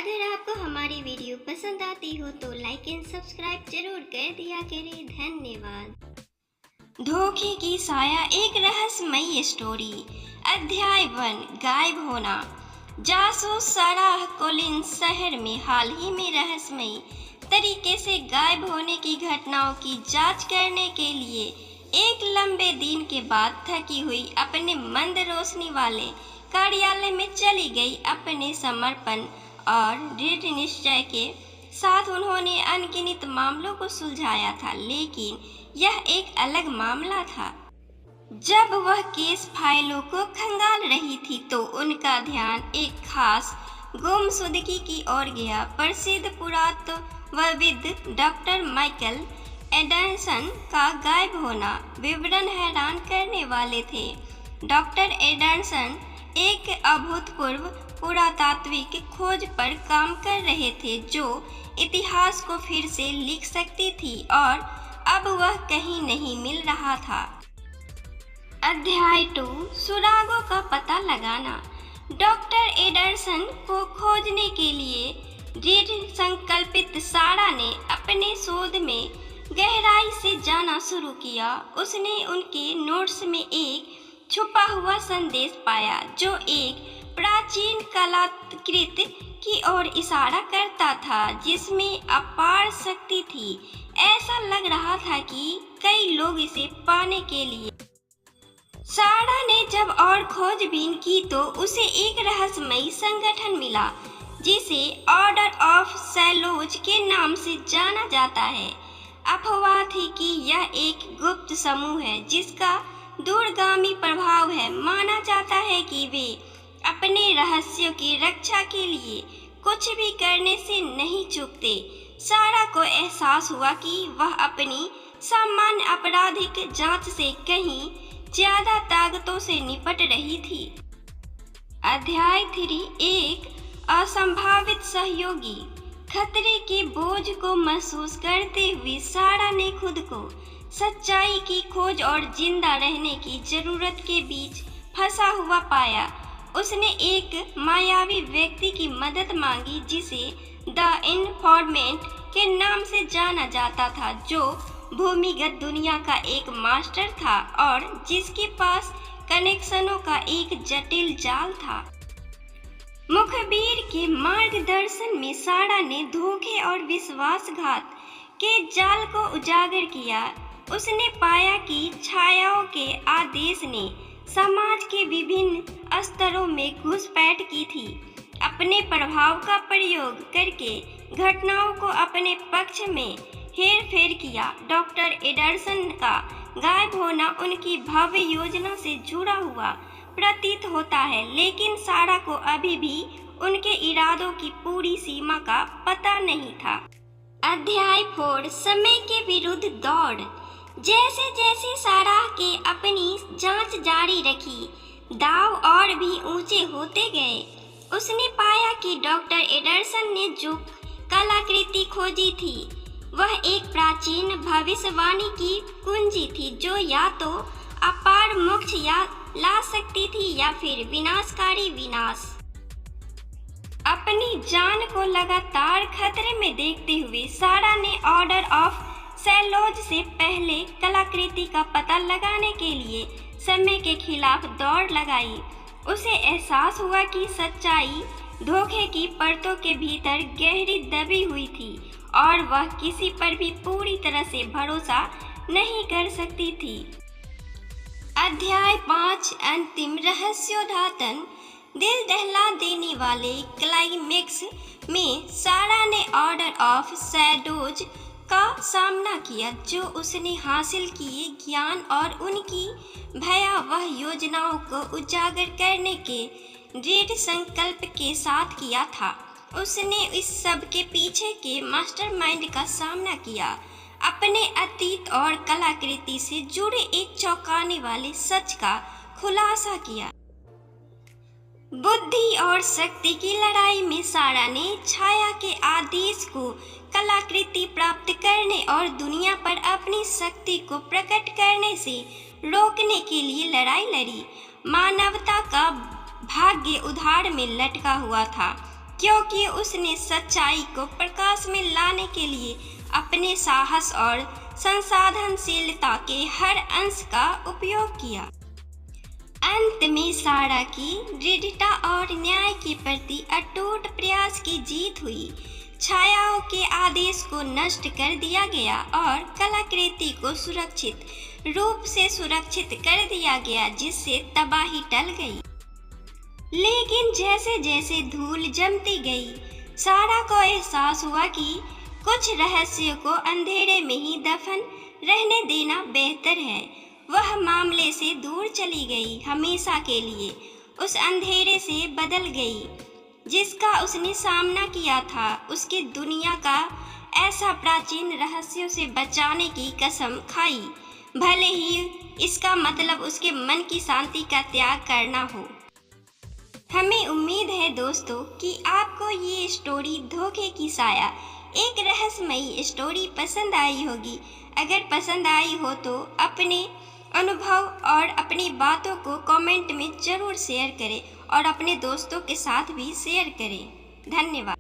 अगर आपको हमारी वीडियो पसंद आती हो तो लाइक एंड सब्सक्राइब जरूर कर दिया करें। धन्यवाद। धोखे की साया, एक रहस्यमयी स्टोरी। अध्याय 1, गायब होना। जासूस साराह कोलिंस शहर में हाल ही में रहस्यमयी तरीके से गायब होने की घटनाओं की जांच करने के लिए एक लंबे दिन के बाद थकी हुई अपने मंद रोशनी वाले कार्यालय में चली गई। अपने समर्पण और दृढ़ निश्चय के साथ उन्होंने अनगिनत मामलों को सुलझाया था, लेकिन यह एक अलग मामला था। जब वह केस फाइलों को खंगाल रही थी तो उनका ध्यान एक खास गुमशुदगी की ओर गया। प्रसिद्ध पुरातत्वविद डॉक्टर माइकल एंडरसन का गायब होना। विवरण हैरान करने वाले थे। डॉक्टर एंडरसन एक अभूतपूर्व पुरातात्विक खोज पर काम कर रहे थे जो इतिहास को फिर से लिख सकती थी, और अब वह कहीं नहीं मिल रहा था। अध्याय 2, सुरागों का पता लगाना। डॉक्टर एंडरसन को खोजने के लिए दृढ़ संकल्पित सारा ने अपने शोध में गहराई से जाना शुरू किया। उसने उनके नोट्स में एक छुपा हुआ संदेश पाया जो एक प्राचीन कलाकृति की ओर इशारा करता था जिसमें अपार शक्ति थी। ऐसा लग रहा था कि कई लोग इसे पाने के लिए। सारा ने जब और खोजबीन की तो उसे एक रहस्यमयी संगठन मिला जिसे ऑर्डर ऑफ सैलोज के नाम से जाना जाता है। अफवाह थी कि यह एक गुप्त समूह है जिसका दूरगामी प्रभाव है। माना जाता है कि वे अपने रहस्यों की रक्षा के लिए कुछ भी करने से नहीं चूकते। सारा को एहसास हुआ कि वह अपनी सामान्य आपराधिक जांच से कहीं ज्यादा ताकतों से निपट रही थी। अध्याय 3, एक असंभावित सहयोगी। खतरे के बोझ को महसूस करते हुए सारा ने खुद को सच्चाई की खोज और जिंदा रहने की जरूरत के बीच फंसा हुआ पाया। उसने एक मायावी व्यक्ति की मदद मांगी जिसे द इन्फॉर्मेंट के नाम से जाना जाता था, जो भूमिगत दुनिया का एक मास्टर था और जिसके पास कनेक्शनों का एक जटिल जाल था। मुखबिर के मार्गदर्शन में सारा ने धोखे और विश्वासघात के जाल को उजागर किया। उसने पाया कि छायाओं के आदेश ने समाज के विभिन्न स्तरों में घुसपैठ की थी। अपने प्रभाव का प्रयोग करके घटनाओं को अपने पक्ष में हेरफेर किया। डॉक्टर एंडरसन का गायब होना उनकी भव्य योजना से जुड़ा हुआ प्रतीत होता है, लेकिन सारा को अभी भी उनके इरादों की पूरी सीमा का पता नहीं था। अध्याय 4, समय के विरुद्ध दौड़। जैसे जैसे सारा के अपनी जांच जारी रखी, दाव और भी ऊंचे होते गए। उसने पाया कि डॉक्टर एंडरसन ने जो कलाकृति खोजी थी वह एक प्राचीन भविष्यवाणी की कुंजी थी जो या तो अपार मोक्ष या ला सकती थी या फिर विनाशकारी विनाश। अपनी जान को लगातार खतरे में देखते हुए सारा ने ऑर्डर ऑफ सैलोज से पहले कलाकृति का पता लगाने के लिए समय के खिलाफ दौड़ लगाई। उसे एहसास हुआ कि सच्चाई धोखे की परतों के भीतर गहरी दबी हुई थी और वह किसी पर भी पूरी तरह से भरोसा नहीं कर सकती थी। अध्याय 5, अंतिम रहस्योद्घाटन। दिल दहला देने वाले क्लाइमेक्स में सारा ने ऑर्डर ऑफ सैडोज का सामना किया जो उसने हासिल किए ज्ञान और उनकी भयावह योजनाओं को उजागर करने के दृढ़ संकल्प के साथ किया था। उसने इस सब के पीछे के मास्टरमाइंड का सामना किया, अपने अतीत और कलाकृति से जुड़े एक चौंकाने वाले सच का खुलासा किया। बुद्धि और शक्ति की लड़ाई में सारा ने छाया के आदेश को कलाकृति प्राप्त करने और दुनिया पर अपनी शक्ति को प्रकट करने से रोकने के लिए लड़ाई लड़ी। मानवता का भाग्य उधार में लटका हुआ था। क्योंकि उसने सच्चाई को प्रकाश में लाने के लिए अपने साहस और संसाधनशीलता के हर अंश का उपयोग किया। अंत में सारा की दृढ़ता और न्याय के प्रति अटूट प्रयास की जीत हुई। छायाओं के आदेश को नष्ट कर दिया गया और कलाकृति को सुरक्षित रूप से सुरक्षित कर दिया गया, जिससे तबाही टल गई। लेकिन जैसे जैसे धूल जमती गई, सारा को एहसास हुआ कि कुछ रहस्यों को अंधेरे में ही दफन रहने देना बेहतर है। वह मामले से दूर चली गई, हमेशा के लिए उस अंधेरे से बदल गई जिसका उसने सामना किया था। उसके दुनिया का ऐसा प्राचीन रहस्यों से बचाने की कसम खाई, भले ही इसका मतलब उसके मन की शांति का त्याग करना हो। हमें उम्मीद है दोस्तों कि आपको ये स्टोरी धोखे की साया एक रहस्यमयी स्टोरी पसंद आई होगी। अगर पसंद आई हो तो अपने अनुभव और अपनी बातों को कमेंट में ज़रूर शेयर करें और अपने दोस्तों के साथ भी शेयर करें। धन्यवाद।